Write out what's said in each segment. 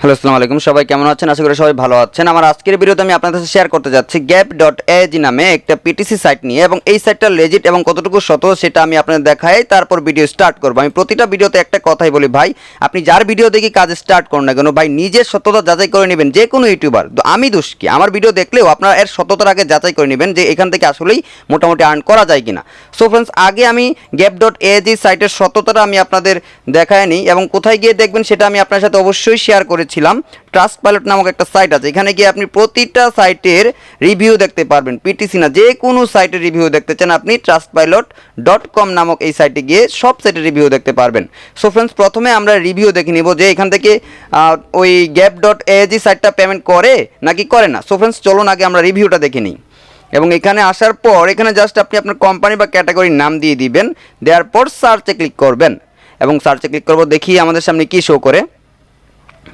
Hello আসসালামু আলাইকুম, সবাই কেমন আছেন? আশা করি সবাই ভালো আছেন। আমার আজকের ভিডিওতে আমি আপনাদের সাথে শেয়ার করতে যাচ্ছি gab.ag নামে একটা পিটিসি সাইট নিয়ে, এবং এই সাইটটা লেজিট এবং কতটুকু সত্য সেটা আমি আপনাদের দেখাই, তারপর ভিডিও স্টার্ট করব। আমি প্রতিটা ভিডিওতে একটা কথাই বলি, ভাই আপনি যার ভিডিও দেখে কাজ স্টার্ট করুন না কেন, ভাই নিজের সত্যতা যাচাই করে নেবেন। যে কোনো ইউটিউবার, আমি দোষ কি, আমার ভিডিও দেখলেও আপনারা এর সত্যতার আগে যাচাই করে নেবেন যে এখান থেকে আসলেই মোটামুটি আর্ন করা যায় কিনা। সো ফ্রেন্ডস, আগে আমি gab.ag সাইটের সত্যতাটা আমি আপনাদের দেখায় নিই, এবং কোথায় গিয়ে দেখবেন সেটা আমি আপনার সাথে অবশ্যই শেয়ার করেছিলাম। ট্রাস্টপাইলট নামক একটা সাইট আছে, এখানে গিয়ে আপনি প্রতিটা সাইটের রিভিউ দেখতে পারবেন। পিটিসি না, যে কোনো সাইটের রিভিউ দেখতে চান আপনি trustpilot.com নামক এই সাইটে গিয়ে সব সাইটের রিভিউ দেখতে পারবেন। সো ফ্রেন্ডস, প্রথমে আমরা রিভিউ দেখে নিব যে এখান থেকে ওই gab.ag সাইটটা পেমেন্ট করে নাকি করে না। সো ফ্রেন্ডস, চলুন আগে আমরা রিভিউটা দেখে নিই। এবং এখানে আসার পর এখানে জাস্ট আপনি আপনার কোম্পানি বা ক্যাটাগরির নাম দিয়ে দিবেন, দেওয়ার পর সার্চে ক্লিক করবেন। এবং সার্চে ক্লিক করব, দেখি আমাদের সামনে কি শো করে।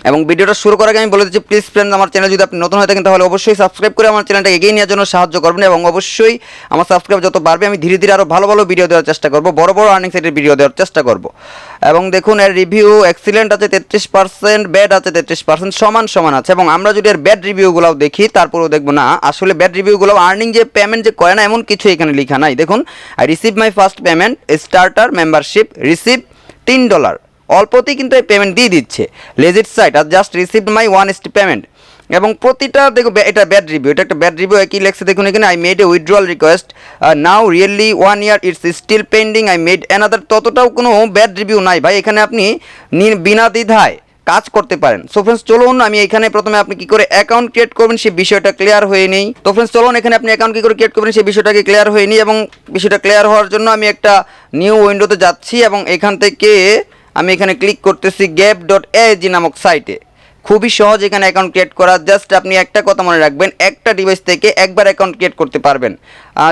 এবং ভিডিওটা শুরু করার আগে আমি বলে দিচ্ছি, প্লিজ ফ্রেন্ডস, আমার চ্যানেল যদি আপনি নতুন হয়ে থাকেন তাহলে অবশ্যই সাবস্ক্রাইব করে আমার চ্যানেলটা এগিয়ে নেওয়ার জন্য সাহায্য করবেন। এবং অবশ্যই আমার সাবস্ক্রাইব যত বাড়বে আমি ধীরে ধীরে আরও ভালো ভালো ভিডিও দেওয়ার চেষ্টা করব, বড় বড় আর্নিং সাইটের ভিডিও দেওয়ার চেষ্টা করব। এবং দেখুন, এর রিভিউ এক্সিলেন্ট আছে 33%, ব্যাড আছে 33%, সমান সমান আছে। এবং আমরা যদি এর ব্যাড রিভিউগুলোও দেখি তারপরেও দেখবো না, আসলে ব্যাড রিভিউগুলো আর্নিং যে পেমেন্ট যে করে না এমন কিছু এখানে লেখা নাই। দেখুন, I receive my first payment starter membership, receive $3, অল্পতেই কিন্তু এই পেমেন্ট দিয়ে দিচ্ছে। লেজিট সাইট আর জাস্ট রিসিভড মাই পেমেন্ট। এবং প্রতিটা দেখো, এটা ব্যাড রিভিউ, এটা একটা ব্যাড রিভিউ। একই লেখছে দেখুন এখানে, I made a withdrawal request now really 1 year it's still pending, I made another. ততটাও কোনো ব্যাড রিভিউ নাই ভাই, এখানে আপনি বিনা দ্বিধায় কাজ করতে পারেন। সো ফ্রেন্ডস, চলুন আমি এখানে প্রথমে আপনি কি করে অ্যাকাউন্ট ক্রিয়েট করবেন সেই বিষয়টা ক্লিয়ার হয়ে নেই। তো ফ্রেন্ডস, চলুন এখানে আপনি অ্যাকাউন্ট কি করে ক্রিয়েট করবেন সেই বিষয়টাকে ক্লিয়ার হয়ে নিই। এবং বিষয়টা ক্লিয়ার হওয়ার জন্য আমি একটা নিউ উইন্ডোতে যাচ্ছি, এবং এখান থেকে আমি এখানে ক্লিক করতেছি gab.ag নামক সাইটে। খুবই সহজ এখানে অ্যাকাউন্ট ক্রিয়েট করা। জাস্ট আপনি একটা কথা মনে রাখবেন, একটা ডিভাইস থেকে একবার অ্যাকাউন্ট ক্রিয়েট করতে পারবেন।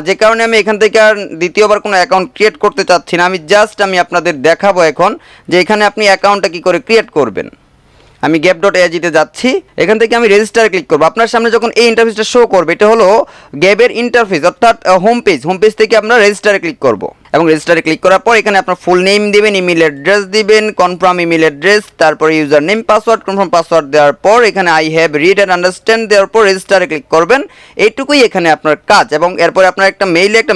যে কারণে আমি এখান থেকে আর দ্বিতীয়বার কোনো অ্যাকাউন্ট ক্রিয়েট করতে চাচ্ছি না। আমি আপনাদের দেখাবো এখন যে এখানে আপনি অ্যাকাউন্টটা কী করে ক্রিয়েট করবেন। আমি gab.ag তে যাচ্ছি, এখান থেকে আমি রেজিস্টারে ক্লিক করবো। আপনার সামনে যখন এই ইন্টারফেসটা শো করবে, এটা হলো গ্যাবের ইন্টারফেস, অর্থাৎ হোম পেজ থেকে আমরা রেজিস্টারে ক্লিক করব। এবং রেজিস্টারে ক্লিক করার পর এখানে আপনার ফুল নেম দিবেন, ইমেল অ্যাড্রেস দিবেন, কনফার্ম ইমেল অ্যাড্রেস, তারপরে user name password, confirm password দেওয়ার পর এখানে I have read and understand দেওয়ার পর রেজিস্টারে ক্লিক করবেন। এইটুকুই এখানে আপনার কাজ। এবং এরপরে আপনার একটা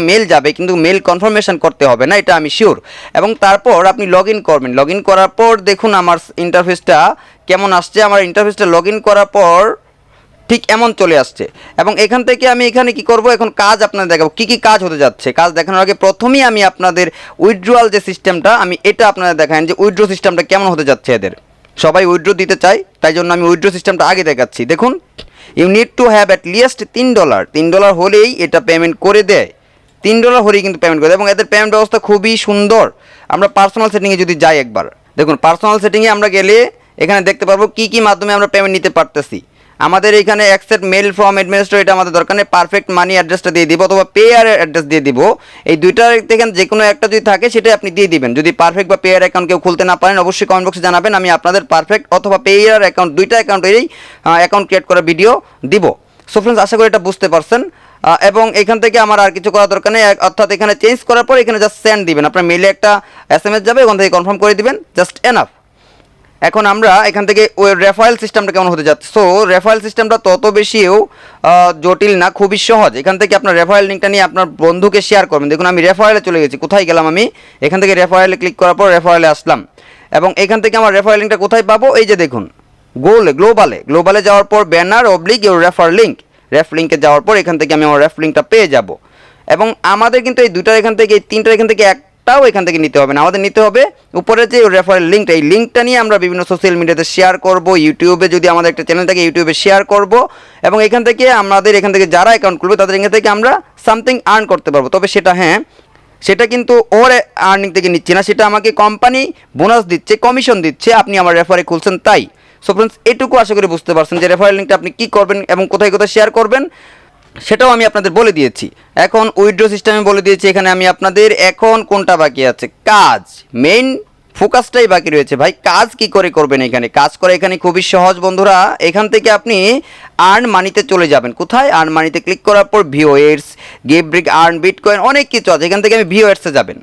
মেল যাবে, কিন্তু মেল কনফার্মেশন করতে হবে না, এটা আমি শিওর। এবং তারপর আপনি লগ ইন করবেন। লগ ইন করার পর দেখুন আমার ইন্টারফেসটা কেমন আসছে। আমার ইন্টারফেসটা লগ ইন করার পর ঠিক এমন চলে আসছে। এবং এখান থেকে আমি এখানে কি করব, এখন কাজ আপনাদের দেখাবো কি কি কাজ হতে যাচ্ছে। কাজ দেখানোর আগে প্রথমেই আমি আপনাদের উইথড্রয়াল যে সিস্টেমটা, আমি এটা আপনাদের দেখান যে উইথড্র সিস্টেমটা কেমন হতে যাচ্ছে। এদের সবাই উইথড্র দিতে চায়, তাই জন্য আমি উইথড্র সিস্টেমটা আগে দেখাচ্ছি। দেখুন, you need to have at least $3 হলেই এটা পেমেন্ট করে দেয়। $3 হলেই কিন্তু পেমেন্ট করে দেয়। এবং এদের পেমেন্ট ব্যবস্থা খুবই সুন্দর। আমরা পার্সোনাল সেটিংয়ে যদি যাই একবার, দেখুন পার্সোনাল সেটিংয়ে আমরা গেলে এখানে দেখতে পারবো কি কি মাধ্যমে আমরা পেমেন্ট নিতে পারতেছি। আমাদের এখানে অ্যাকসেপ্ট মেল ফ্রম অ্যাডমিনিস্ট্রেটর, এটা আমাদের দরকার নেই। পারফেক্ট মানি অ্যাড্রেসটা দিয়ে দিব, অথবা পেয়ার অ্যাড্রেস দিয়ে দিব। এই দুইটার থেকে যে কোনো একটা যদি থাকে সেটাই আপনি দিয়ে দিবেন। যদি পারফেক্ট বা পেয়ার অ্যাকাউন্ট কেউ খুলতে না পারেন অবশ্যই কমেন্ট বক্সে জানাবেন, আমি আপনাদের পারফেক্ট অথবা পেয়ার অ্যাকাউন্ট দুইটা অ্যাকাউন্টেরই অ্যাকাউন্ট ক্রিয়েট করার ভিডিও দিব। সো ফ্রেন্ডস, আশা করি এটা বুঝতে পারছেন। এবং এখান থেকে আমার আর কিছু করার দরকার নেই, অর্থাৎ এখানে চেঞ্জ করার পর এখানে জাস্ট সেন্ড দিবেন। আপনার মেলে একটা SMS যাবে, ওখান থেকে কনফার্ম করে দিবেন, জাস্ট এনাফ। এখন আমরা এখান থেকে ওই রেফারেল সিস্টেমটা কেমন হতে যাচ্ছে। সো রেফারেল সিস্টেমটা তত বেশিও জটিল না, খুবই সহজ। এখান থেকে আপনার রেফারেল লিঙ্কটা নিয়ে আপনার বন্ধুকে শেয়ার করবেন। দেখুন আমি রেফারেলে চলে গেছি। কোথায় গেলাম আমি, এখান থেকে রেফারেলে ক্লিক করার পর রেফারেলে আসলাম। এবং এখান থেকে আমার রেফারেল লিঙ্কটা কোথায় পাবো, এই যে দেখুন গ্লোবালে যাওয়ার পর ব্যানার / ইউর রেফার লিঙ্ক, রেফ লিঙ্কে যাওয়ার পর এখান থেকে আমি আমার রেফ লিঙ্কটা পেয়ে যাব। এবং আমাদের কিন্তু এই দুটার এখান থেকে, এই তিনটার এখান থেকে একটাও এখান থেকে নিতে হবে না, আমাদের নিতে হবে উপরে যে রেফারেল লিঙ্কটা। এই লিঙ্কটা নিয়ে আমরা বিভিন্ন সোশ্যাল মিডিয়াতে শেয়ার করব, ইউটিউবে যদি আমাদের একটা চ্যানেল থাকে ইউটিউবে শেয়ার করব। এবং এখান থেকে এখান থেকে যারা অ্যাকাউন্ট খুলবে তাদের এখান থেকে আমরা সামথিং আর্ন করতে পারবো। তবে সেটা সেটা কিন্তু ওর আর্নিং থেকে নিচ্ছে না, সেটা আমাকে কোম্পানি বোনাস দিচ্ছে, কমিশন দিচ্ছে, আপনি আমার রেফারে খুলছেন তাই। সো ফ্রেন্ডস, এটুকু আশা করি বুঝতে পারছেন যে রেফারেল লিঙ্কটা আপনি কী করবেন এবং কোথায় কোথায় শেয়ার করবেন সেটাও আমি আপনাদের বলে দিয়েছি। এখন উইথড্র সিস্টেমে বলে দিয়েছি। এখানে আমি আপনাদের এখন কোনটা বাকি আছে, কাজ, মেইন ফোকাসটাই বাকি রয়েছে। ভাই কাজ কি করে করবেন, এখানে কাজ করে এখানে খুবই সহজ বন্ধুরা। এখান থেকে আপনি আর্ন মানিতে চলে যাবেন। কোথায়, আর্ন মানিতে ক্লিক করার পর ভিওএডস, গিভ ব্রিক, আর্ন বিটকয়েন, অনেক কিছু আছে। এখান থেকে আমি ভিওএডসে যাবেন।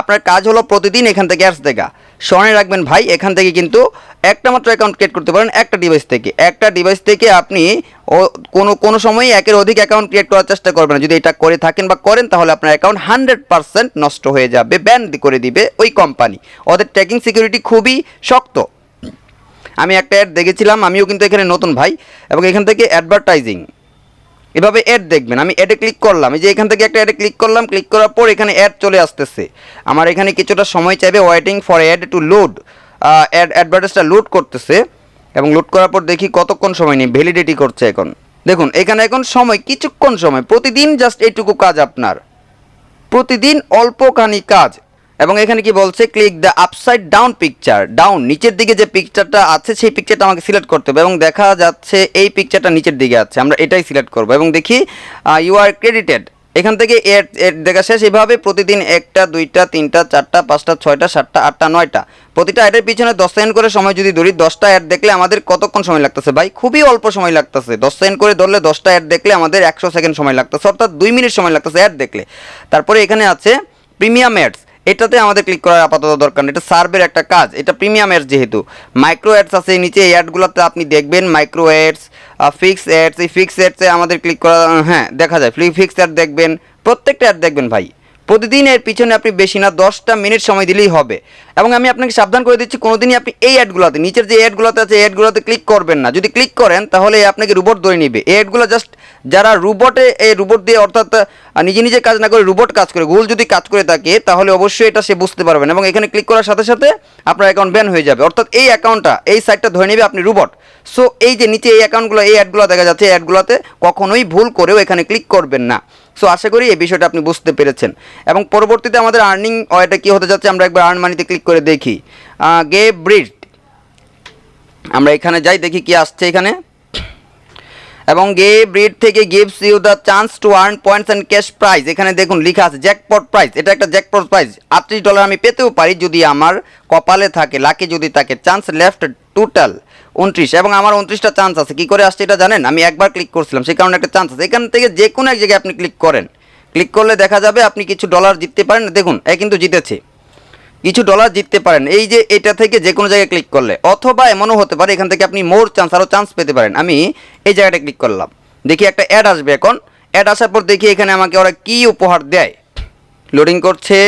আপনার কাজ হলো প্রতিদিন এখান থেকে অ্যাডস দেখা। স্মরণে রাখবেন ভাই, এখান থেকে কিন্তু একটা মাত্র অ্যাকাউন্ট ক্রিয়েট করতে পারেন একটা ডিভাইস থেকে আপনি কোনো সময়ই একের অধিক অ্যাকাউন্ট ক্রিয়েট করার চেষ্টা করবেন না। যদি এটা করে থাকেন বা করেন তাহলে আপনার অ্যাকাউন্ট 100% নষ্ট হয়ে যাবে, ব্যান করে দিবে ওই কোম্পানি। ওদের ট্র্যাকিং সিকিউরিটি খুবই শক্ত। আমি একটা অ্যাড দেখেছিলাম, আমিও কিন্তু এখানে নতুন ভাই, এবং এখান থেকে অ্যাডভার্টাইজিং এভাবে অ্যাড দেখবেন। আমি অ্যাডে ক্লিক করলাম, এই যে এখান থেকে একটা অ্যাডে ক্লিক করলাম, ক্লিক করার পর এখানে অ্যাড চলে আসতেছে। আমার এখানে কিছুটা সময় চাইবে, waiting for ad to load, অ্যাডভার্টাইজটা লোড করতেছে, এবং লোড করার পর দেখি কতক্ষণ সময় নেই, ভ্যালিডিটি করছে এখন। দেখুন এখানে এখন সময় কিছুক্ষণ সময়, প্রতিদিন জাস্ট এইটুকু কাজ আপনার, প্রতিদিন অল্পখানি কাজ। এবং এখানে কি বলছে, click the upside down picture, down নিচের দিকে যে পিকচারটা আছে সেই পিকচারটা আমাকে সিলেক্ট করতে হবে, এবং দেখা যাচ্ছে এই পিকচারটা নিচের দিকে আছে, আমরা এটাই সিলেক্ট করব এবং দেখি ইউ আর ক্রেডিটেড। এখান থেকে এড দেখা শেষ। এভাবে প্রতিদিন 1টা 2টা 3টা 4টা 5টা 6টা 7টা 8টা 9টা প্রতিটা অ্যাডের পিছনে 10 সেকেন্ড করে সময় যদি ধরি, 10টা অ্যাড দেখলে আমাদের কতক্ষণ সময় লাগতেছে ভাই? খুবই অল্প সময় লাগতেছে। 10 সেকেন্ড করে ধরলে 10টা অ্যাড দেখলে আমাদের 100 সেকেন্ড সময় লাগতেছে, অর্থাৎ 2 মিনিট সময় লাগতেছে অ্যাড দেখলে। তারপরে এখানে আছে প্রিমিয়াম অ্যাডস, এটাতে আমাদের ক্লিক করার আপাতত দরকার নেই, এটা সার্ভের একটা কাজ, এটা প্রিমিয়াম অ্যাডস যেহেতু। মাইক্রো অ্যাডস আছে নিচে, এই অ্যাডগুলোতে আপনি দেখবেন মাইক্রো অ্যাডস, ফিক্স অ্যাডস। এই ফিক্স অ্যাডসে আমাদের ক্লিক করা, হ্যাঁ দেখা যায় ফিক্স অ্যাড দেখবেন, প্রত্যেকটা অ্যাড দেখবেন ভাই। প্রতিদিন এর পিছনে আপনি বেশি না 10টা মিনিট সময় দিলেই হবে। এবং আমি আপনাকে সাবধান করে দিচ্ছি, কোনোদিনই আপনি এই অ্যাডগুলোতে, নিচের যে অ্যাডগুলোতে আছে এই অ্যাডগুলোতে ক্লিক করবেন না। যদি ক্লিক করেন তাহলে আপনাকে রোবট ধরে নিবে। এই অ্যাডগুলো জাস্ট যারা রোবট দিয়ে, অর্থাৎ নিজে কাজ না করে রোবট কাজ করে, গুগল যদি কাজ করে থাকে তাহলে অবশ্যই এটা সে বুঝতে পারবেন, এবং এখানে ক্লিক করার সাথে সাথে আপনার অ্যাকাউন্ট ব্যান হয়ে যাবে, অর্থাৎ এই অ্যাকাউন্টটা, এই সাইটটা ধরে নেবে আপনি রোবট। সো এই যে নিচে এই অ্যাকাউন্টগুলো, এই অ্যাডগুলো দেখা যাচ্ছে, এই অ্যাডগুলোতে কখনোই ভুল করেও এখানে ক্লিক করবেন না। সো আশা করি এই বিষয়টা আপনি বুঝতে পেরেছেন। এবং পরবর্তীতে আমাদের আর্নিং ওয়েটা কী হতে যাচ্ছে, আমরা একবার আর্ন মানিতে ক্লিক করে দেখি। গেব ব্রিড, আমরা এখানে যাই, দেখি কি আসছে এখানে। এবং গেব ব্রিড থেকে gives you the chance to earn points and cash prize. এখানে দেখুন লেখা আছে জ্যাকপট প্রাইজ, এটা একটা জ্যাকপট প্রাইজ। $38 আমি পেতেও পারি যদি আমার কপালে থাকে, লাকে যদি থাকে। চান্স লেফট টোটাল 29, এবং আমার 29টা চান্স আছে। কী করে আসছে এটা জানেন? আমি একবার ক্লিক করছিলাম, সেই কারণে একটা চান্স আছে। এখান থেকে যে কোনো এক জায়গায় আপনি ক্লিক করেন, ক্লিক করলে দেখা যাবে আপনি কিছু ডলার জিততে পারেন। দেখুন কিন্তু জিতেছে, কিছু ডলার জিততে পারেন এই যে এটা থেকে যে কোনো জায়গায় ক্লিক করলে। অথবা এমনও হতে পারে এখান থেকে আপনি মোর চান্স, আরও চান্স পেতে পারেন। আমি এই জায়গাটা ক্লিক করলাম, দেখি একটা অ্যাড আসবে। এখন অ্যাড আসার পর দেখি এখানে আমাকে ওরা কী উপহার দেয়। লোডিং করছে,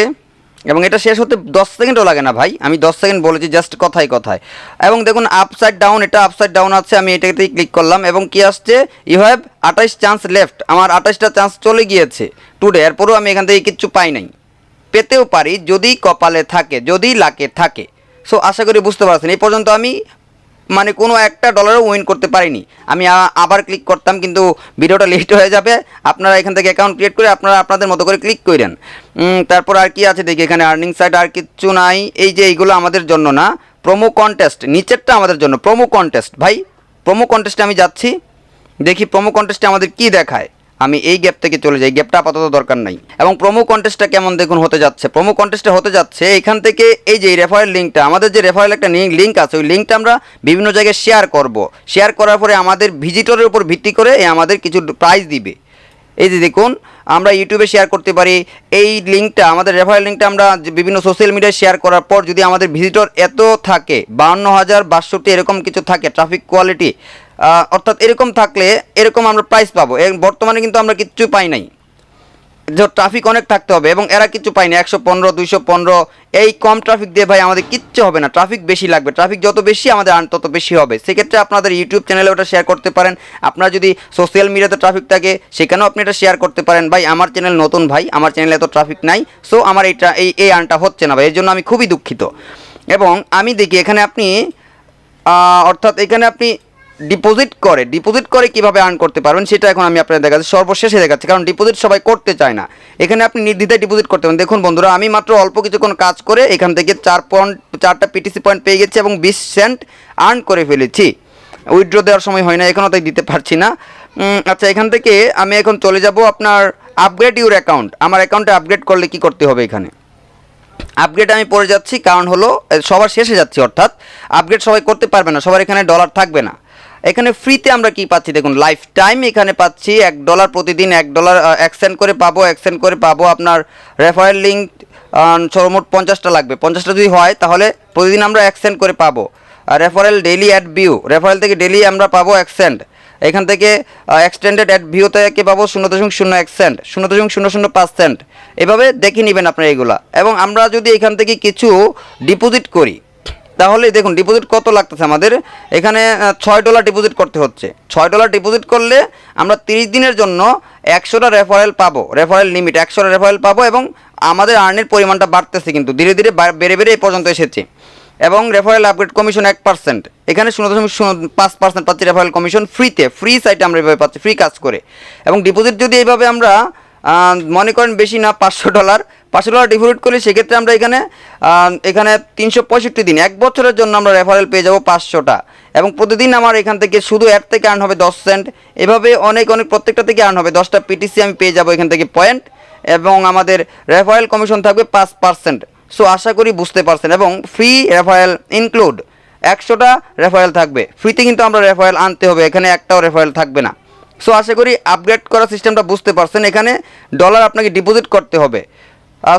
এবং এটা শেষ হতে 10 সেকেন্ডও লাগে না ভাই, আমি 10 সেকেন্ড বলেছি জাস্ট কথায়। এবং দেখুন আপসাইড ডাউন, এটা আপসাইড ডাউন আছে, আমি এটাতেই ক্লিক করলাম, এবং কি আসছে, ইউ হ্যাভ 28 চান্স লেফট। আমার 28টা চান্স চলে গিয়েছে টুডে, এরপরও আমি এখান থেকে কিচ্ছু পাই নাই। পেতেও পারি যদি কপালে থাকে, যদি লাকে থাকে। সো আশা করি বুঝতে পারছেন। এই পর্যন্ত আমি মানে কোনো একটা ডলারও উইন করতে পারিনি। আমি আবার ক্লিক করতাম, কিন্তু ভিডিওটা লেট হয়ে যাবে। আপনারা এখান থেকে অ্যাকাউন্ট ক্রিয়েট করে আপনারা আপনাদের মতো করে ক্লিক করেন। তারপর আর কি আছে দেখি, এখানে আর্নিং সাইট আর কিচ্ছু নাই। এই যে এইগুলো আমাদের জন্য না, প্রোমো কন্টেস্ট নিচেরটা আমাদের জন্য। প্রোমো কন্টেস্ট ভাই, প্রোমো কন্টেস্টে আমি যাচ্ছি, দেখি প্রোমো কন্টেস্টে আমাদের কি দেখায়। আমি এই গ্যাপ থেকে চলে যাই, গ্যাপটা আপাতত দরকার নাই। এবং প্রোমো কন্টেস্টটা কেমন দেখুন হতে যাচ্ছে। প্রোমো কন্টেস্টটা হতে যাচ্ছে এখান থেকে এই যে রেফারেল লিঙ্কটা, আমাদের যে রেফারেল একটা লিঙ্ক আছে, ওই লিঙ্কটা আমরা বিভিন্ন জায়গায় শেয়ার করব। শেয়ার করার পরে আমাদের ভিজিটরের উপর ভিত্তি করে আমাদের কিছু প্রাইজ দিবে। এই যে দেখুন, আমরা ইউটিউবে শেয়ার করতে পারি এই লিঙ্কটা, আমাদের রেফারেল লিঙ্কটা আমরা বিভিন্ন সোশ্যাল মিডিয়ায় শেয়ার করার পর যদি আমাদের ভিজিটর এত থাকে, 52,062 এরকম কিছু থাকে, ট্রাফিক কোয়ালিটি অর্থাৎ এরকম থাকলে এরকম আমরা প্রাইস পাবো। বর্তমানে কিন্তু আমরা কিচ্ছু পাই নাই, ট্রাফিক অনেক থাকতে হবে, এবং এরা কিচ্ছু পাই না। 115, 215 এই কম ট্রাফিক দিয়ে ভাই আমাদের কিচ্ছু হবে না, ট্রাফিক বেশি লাগবে। ট্রাফিক যত বেশি আমাদের আর্ন তত বেশি হবে। সেক্ষেত্রে আপনাদের ইউটিউব চ্যানেলে ওটা শেয়ার করতে পারেন। আপনার যদি সোশ্যাল মিডিয়াতে ট্রাফিক থাকে সেখানেও আপনি এটা শেয়ার করতে পারেন। ভাই আমার চ্যানেল নতুন, ভাই আমার চ্যানেলে এত ট্রাফিক নাই, সো আমার এই আর্নটা হচ্ছে না ভাই, এর জন্য আমি খুবই দুঃখিত। এবং আমি দেখি এখানে আপনি অর্থাৎ এখানে আপনি ডিপোজিট করে কিভাবে আর্ন করতে পারবেন সেটা এখন আমি আপনাদের দেখাচ্ছি, সর্বশেষে দেখাচ্ছি, কারণ ডিপোজিট সবাই করতে চায় না। এখানে আপনি নির্দ্বিধায় ডিপোজিট করতে পারেন। দেখুন বন্ধুরা, আমি মাত্র অল্প কিছুক্ষণ কাজ করে এখান থেকে 4টা পিটিসি পয়েন্ট পেয়ে গেছি এবং 20 সেন্ট আর্ন করে ফেলেছি। উইথড্র দেওয়ার সময় হয় না এখনও, তাই দিতে পারছি না। আচ্ছা, এখান থেকে আমি এখন চলে যাব আপনার আপগ্রেড ইউর অ্যাকাউন্ট। আমার অ্যাকাউন্টে আপগ্রেড করলে কি করতে হবে, এখানে আপগ্রেড আমি পড়ে যাচ্ছি, কারণ হলো সবার শেষে যাচ্ছি, অর্থাৎ আপগ্রেড সবাই করতে পারবে না, সবার এখানে ডলার থাকবে না। এখানে ফ্রিতে আমরা কি পাচ্ছি দেখুন, লাইফ টাইম এখানে পাচ্ছি $1 প্রতিদিন, $1 1 সেন্ট করে পাবো, 1 সেন্ট করে পাবো। আপনার রেফারেল লিঙ্ক সর্বমোট 50টা লাগবে। 50টা যদি হয় তাহলে প্রতিদিন আমরা 1 সেন্ট করে পাবো। আর referral daily ad view, referral থেকে ডেইলি আমরা পাবো 1 সেন্ট। এখান থেকে এক্সটেন্ডেড অ্যাড ভিউ থেকে পাবো 0.01 সেন্ট, 0.005 সেন্ট। এভাবে দেখে নেবেন আপনারা এগুলা। এবং আমরা যদি এখান থেকে কিছু ডিপোজিট করি তাহলে দেখুন ডিপোজিট কত লাগতেছে আমাদের এখানে। $6 ডিপোজিট করতে হচ্ছে। $6 ডিপোজিট করলে আমরা 30 দিনের জন্য 100টা রেফারেল পাবো, রেফারেল লিমিট 100টা রেফারেল পাবো। এবং আমাদের আর্নের পরিমাণটা বাড়তেছে, কিন্তু ধীরে ধীরে বেড়ে বেড়ে এই পর্যন্ত এসেছে। এবং রেফারেল আপগ্রেড কমিশন 1%, এখানে 0.5% পাচ্ছি রেফারেল কমিশন ফ্রিতে, ফ্রি সাইটে আমরা এভাবে পাচ্ছি, ফ্রি কাজ করে। এবং ডিপোজিট যদি এইভাবে আমরা মনে করেন বেশি না $500 ডিপোজিট করলে সেক্ষেত্রে আমরা এখানে 365 দিন 1 বছরের জন্য আমরা রেফারেল পেয়ে যাবো 500টা। এবং প্রতিদিন আমার এখান থেকে শুধু অ্যাড থেকে আর্ন হবে 10 সেন্ট। এভাবে অনেক প্রত্যেকটা থেকে আর্ন হবে 10টা পিটিসি আমি পেয়ে যাবো এখান থেকে পয়েন্ট। এবং আমাদের রেফারেল কমিশন থাকবে 5%। সো আশা করি বুঝতে পারছেন। এবং ফ্রি রেফারেল ইনক্লুড 100টা রেফারেল থাকবে ফ্রিতে, কিন্তু আমরা রেফারেল আনতে হবে, এখানে একটাও রেফারেল থাকবে না। সো আশা করি আপগ্রেড করার সিস্টেমটা বুঝতে পারছেন। এখানে ডলার আপনাকে ডিপোজিট করতে হবে।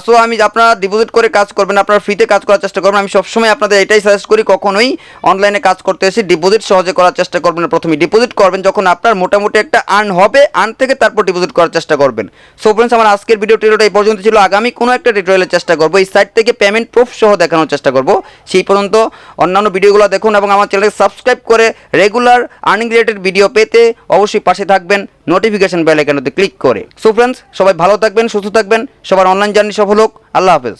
সো আপনারা ডিপোজিট করে কাজ করবেন, আপনারা ফ্রিতে কাজ করার চেষ্টা করবেন। আমি সবসময় আপনাদের এটাই সাজেস্ট করি, কখনোই অনলাইনে কাজ করতে এসে ডিপোজিট সহজে করার চেষ্টা করবেন না। প্রথমে ডিপোজিট করবেন যখন আপনার মোটামুটি একটা আর্ন হবে, আর্ন থেকে তারপর ডিপোজিট করার চেষ্টা করবেন। সো ফ্রেন্ডস, আমার আজকের ভিডিও টিউটোরিয়ালটা এই পর্যন্ত ছিল। আগামী কোনো একটা টিউটোরিয়ালের চেষ্টা করবো এই সাইট থেকে পেমেন্ট প্রুফ সহ দেখানোর চেষ্টা করব। সেই পর্যন্ত অন্যান্য ভিডিওগুলো দেখুন এবং আমার চ্যানেলকে সাবস্ক্রাইব করে রেগুলার আর্নিং রিলেটেড ভিডিও পেতে অবশ্যই পাশে থাকবেন নোটিফিকেশন বেল আইকনটিতে ক্লিক করে। সো ফ্রেন্ডস, সবাই ভালো থাকবেন, সুস্থ থাকবেন, সবার অনলাইন জার্নি সফল হোক। আল্লাহ হাফেজ।